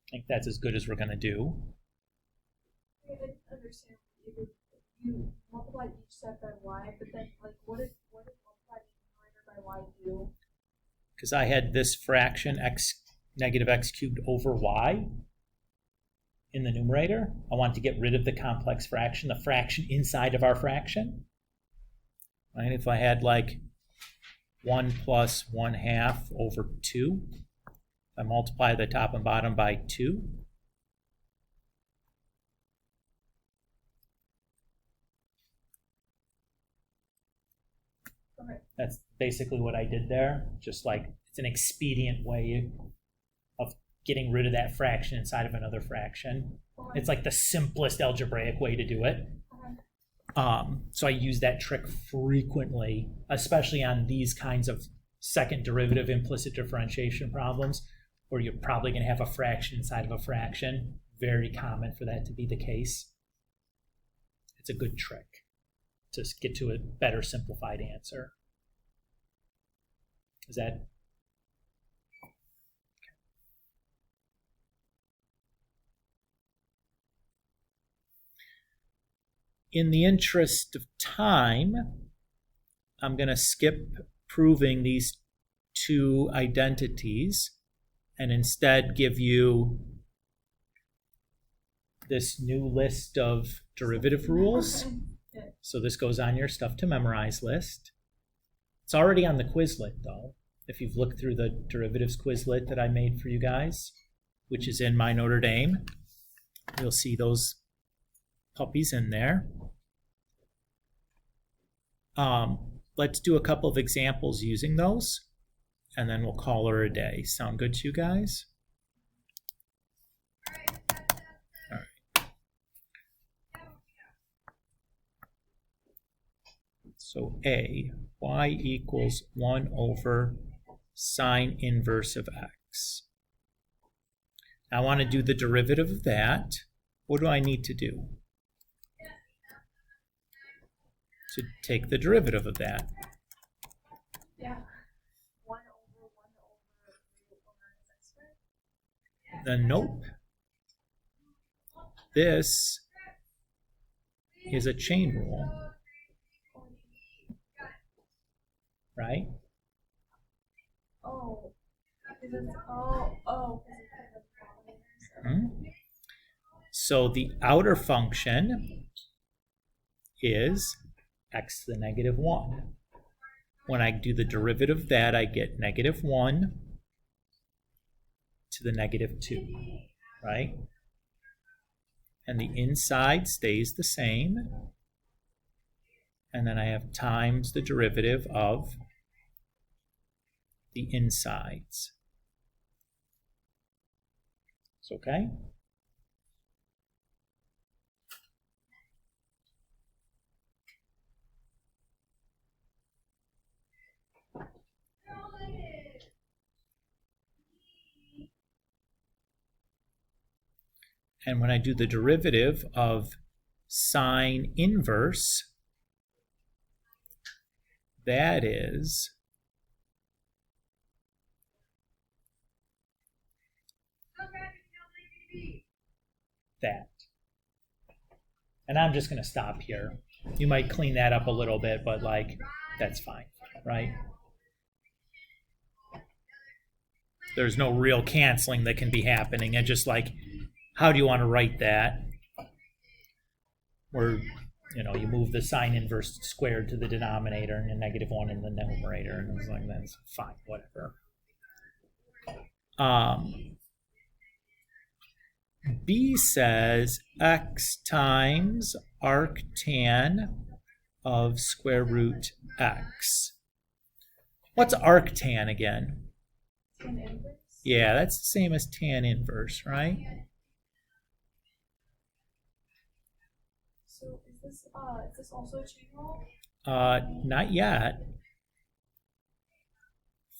I think that's as good as we're going to do. I didn't understand what you you multiply each set by y, but then like what did multiplying the numerator by y do? Because I had this fraction x negative x cubed over y in the numerator. I want to get rid of the complex fraction, the fraction inside of our fraction. Right? If I had like 1 plus 1/2 over 2, I multiply the top and bottom by 2. Okay. That's basically what I did there. Just like it's an expedient way of getting rid of that fraction inside of another fraction. Okay. It's like the simplest algebraic way to do it. Okay. So I use that trick frequently, especially on these kinds of second derivative implicit differentiation problems, where you're probably going to have a fraction inside of a fraction. Very common for that to be the case. It's a good trick to get to a better simplified answer. Is that? In the interest of time, I'm going to skip proving these two identities and instead give you this new list of derivative rules. So this goes on your stuff to memorize list. It's already on the Quizlet though. If you've looked through the derivatives Quizlet that I made for you guys, which is in my Notre Dame, you'll see those puppies in there. Let's do a couple of examples using those, and then we'll call her a day. Sound good to you guys? All right. So A, y equals 1 over sine inverse of x. Now I want to do the derivative of that. What do I need to do? To take the derivative of that. Yeah. 1 over 3 minus x squared? Then nope. This is a chain rule. Right? Oh. So the outer function is x to the negative 1. When I do the derivative of that, I get negative 1 to the negative 2, right? And the inside stays the same. And then I have times the derivative of the insides. It's okay? And when I do the derivative of sine inverse, that is that. And I'm just going to stop here. You might clean that up a little bit, but like, that's fine, right? There's no real canceling that can be happening. And just like, how do you want to write that? Where, you move the sine inverse squared to the denominator and the negative 1 in the numerator, and it's like, that's fine, whatever. B says x times arctan of square root x. What's arctan again? Tan inverse? Yeah, that's the same as tan inverse, right? So is this also a chain rule? Not yet.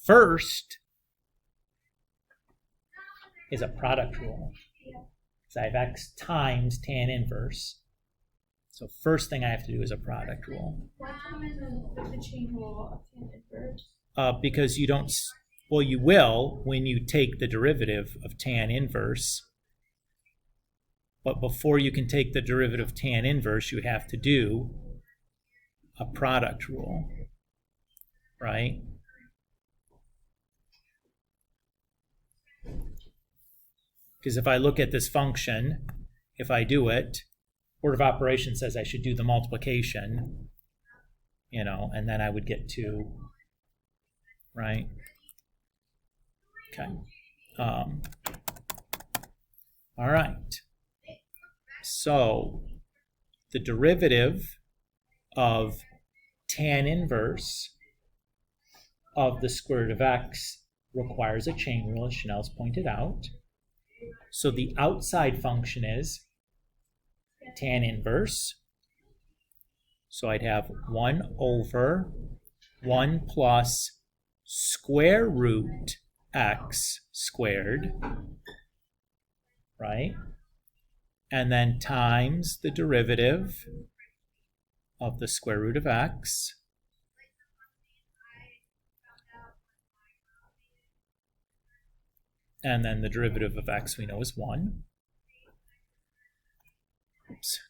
First is a product rule. Yeah. So I have x times tan inverse. So first thing I have to do is a product rule. Why can't we do the chain rule of tan inverse? Because you don't, well, you will when you take the derivative of tan inverse. But before you can take the derivative of tan inverse, you have to do a product rule, right? Because if I look at this function, if I do it, order of operations says I should do the multiplication, and then I would get 2, right? Okay. All right. So the derivative of tan inverse of the square root of x requires a chain rule, as Chanel's pointed out. So the outside function is tan inverse. So I'd have 1 over 1 plus square root x squared, right? And then times the derivative of the square root of x. And then the derivative of x we know is 1. Oops.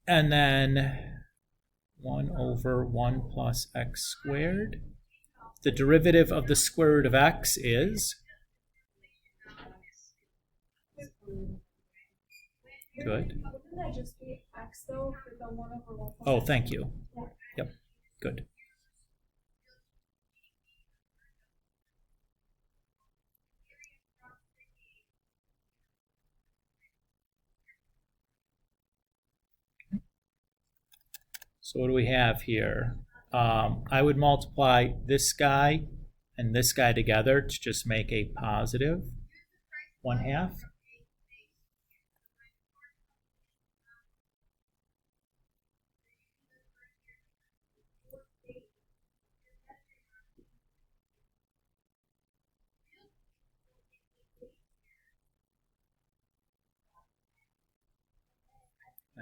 And then 1 over 1 plus x squared. The derivative of the square root of x is? Good. Wouldn't that just be x though for the 1 over 1 plus Oh, x? thank you. Yeah. Yep, good. So what do we have here? I would multiply this guy and this guy together to just make a positive 1/2.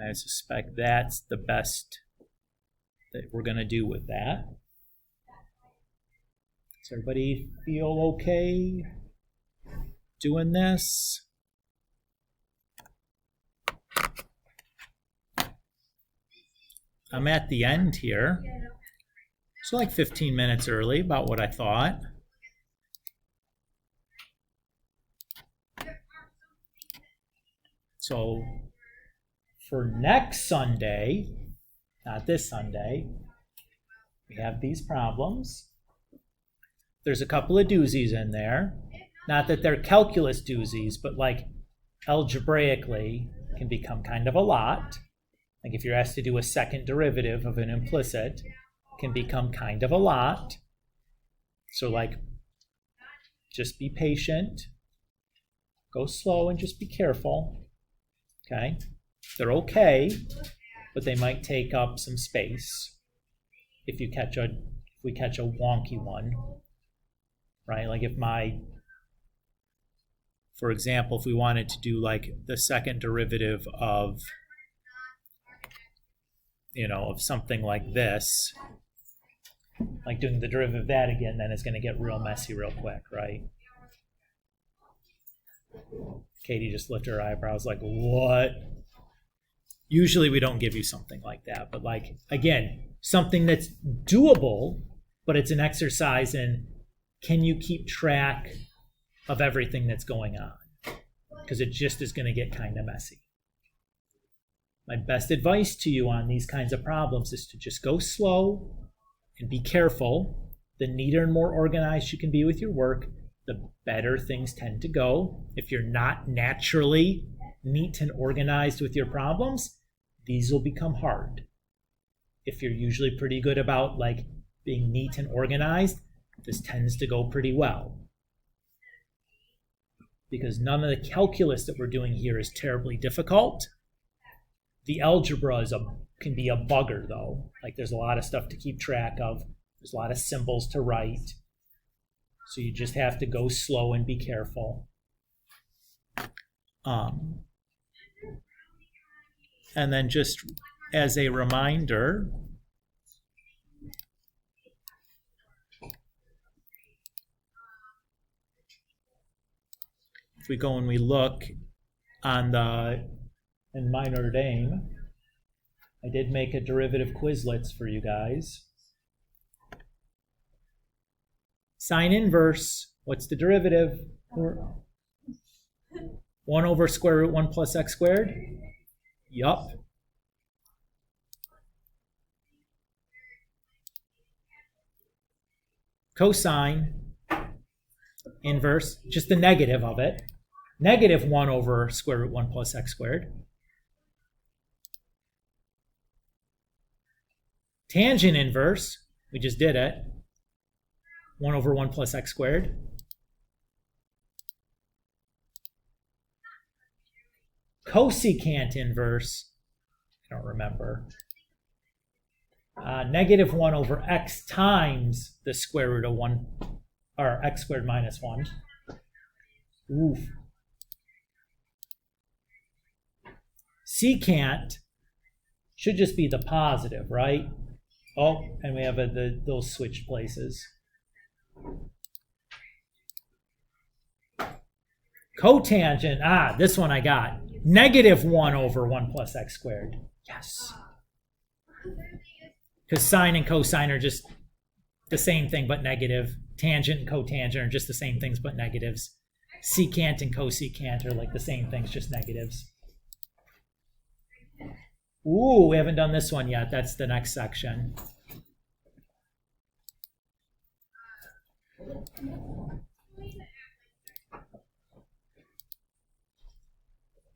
I suspect that's the best that we're going to do with that. Does everybody feel okay doing this? I'm at the end here. So like 15 minutes early, about what I thought. So for next Sunday, not this Sunday, we have these problems. There's a couple of doozies in there. Not that they're calculus doozies, but like algebraically can become kind of a lot. Like if you're asked to do a second derivative of an implicit, can become kind of a lot. So like, just be patient, go slow, and just be careful. Okay? They're okay, but they might take up some space if we catch a wonky one, right? Like for example, if we wanted to do like the second derivative of, of something like this, like doing the derivative of that again, then it's going to get real messy real quick, right? Katie just lifted her eyebrows like, what? Usually we don't give you something like that, but like, again, something that's doable, but it's an exercise in can you keep track of everything that's going on? Because it just is going to get kind of messy. My best advice to you on these kinds of problems is to just go slow and be careful. The neater and more organized you can be with your work, the better things tend to go. If you're not naturally neat and organized with your problems, these will become hard. If you're usually pretty good about like being neat and organized, this tends to go pretty well. Because none of the calculus that we're doing here is terribly difficult. The algebra can be a bugger though. Like there's a lot of stuff to keep track of. There's a lot of symbols to write. So you just have to go slow and be careful. And then just as a reminder, we go and we look on in my Notre Dame, I did make a derivative Quizlets for you guys. Sine inverse, what's the derivative? 1 over square root 1 plus x squared? Yup. Cosine inverse, just the negative of it. Negative 1 over square root 1 plus x squared. Tangent inverse, we just did it. 1 over 1 plus x squared. Cosecant inverse, I don't remember. Negative 1 over x times the square root of 1, or x squared minus 1. Oof. Secant should just be the positive, right? Oh, and we have those switched places. Cotangent, this one I got. Negative 1 over 1 plus x squared. Yes. Because sine and cosine are just the same thing but negative. Tangent and cotangent are just the same things but negatives. Secant and cosecant are like the same things, just negatives. Ooh, we haven't done this one yet. That's the next section.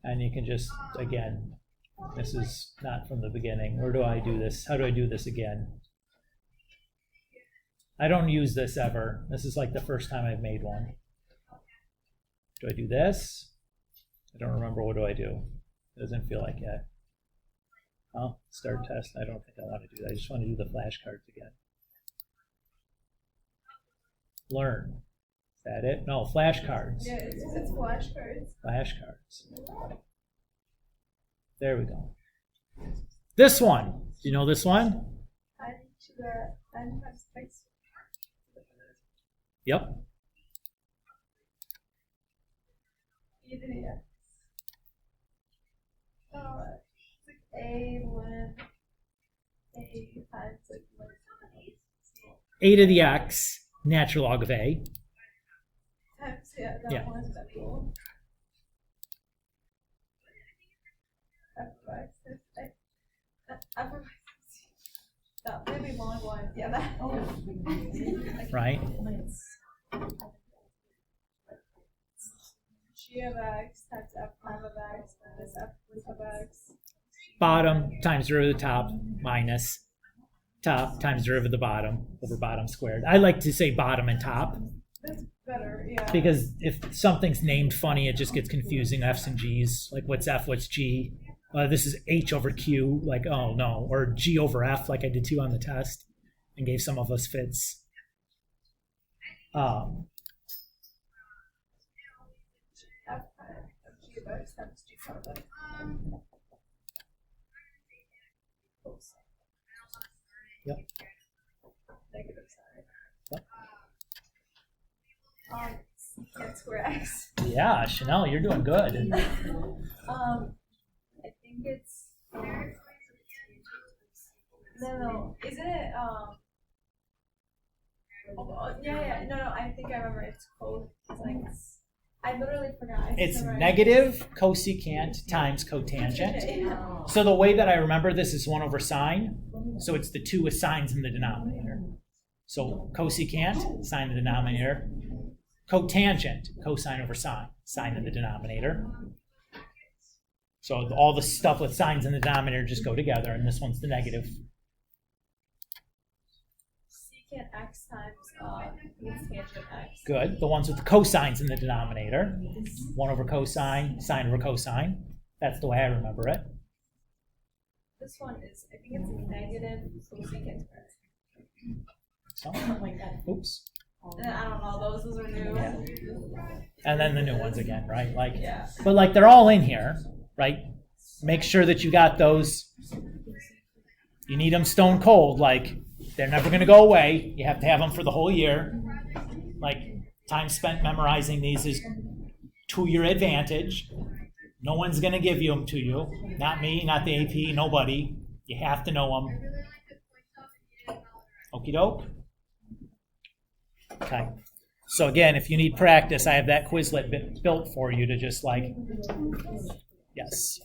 And you can just, again, this is not from the beginning. Where do I do this? How do I do this again? I don't use this ever. This is like the first time I've made one. Do I do this? I don't remember. What do I do? It doesn't feel like it. Oh, start test. I don't think I want to do that. I just want to do the flashcards again. Learn. Is that it? No, flashcards. Yeah, it's flashcards. Flashcards. There we go. This one. Do you know this one? Yep. It's like A when A times like A to the x, natural log of A. times that one is double. That maybe long one. Yeah, that one. Right. G of x times f prime of x minus f of x. Bottom times derivative of the top minus top times derivative of the bottom over bottom squared. I like to say bottom and top. That's better, yeah. Because if something's named funny, it just gets confusing. F's and G's. Like what's F, what's G? This is H over Q. Like, oh no. Or G over F, like I did too on the test and gave some of us fits. Yep. Negative side. Yep. Secant square x. Yeah, Chanel, you're doing good. I think it's no, isn't it no, I think I remember it's code. It's like I literally forgot. It's negative cosecant times cotangent. So the way that I remember this is 1 over sine. So it's the 2 with sines in the denominator. So cosecant, sine in the denominator. Cotangent, cosine over sine, sine in the denominator. So all the stuff with signs in the denominator just go together, and this one's the negative. Secant x times tangent x. Good. The ones with the cosines in the denominator. 1 over cosine, sine over cosine. That's the way I remember it. This one is, I think it's negative cosecant squared. So, oops. I don't know, those are new. Yeah. And then the new ones again, right? Like, yeah. But like they're all in here, right? Make sure that you got those. You need them stone cold. Like, they're never going to go away. You have to have them for the whole year. Like, time spent memorizing these is to your advantage. No one's going to give them to you. Not me, not the AP, nobody. You have to know them. Okie doke. Okay. So again, if you need practice, I have that Quizlet built for you to just like, yes.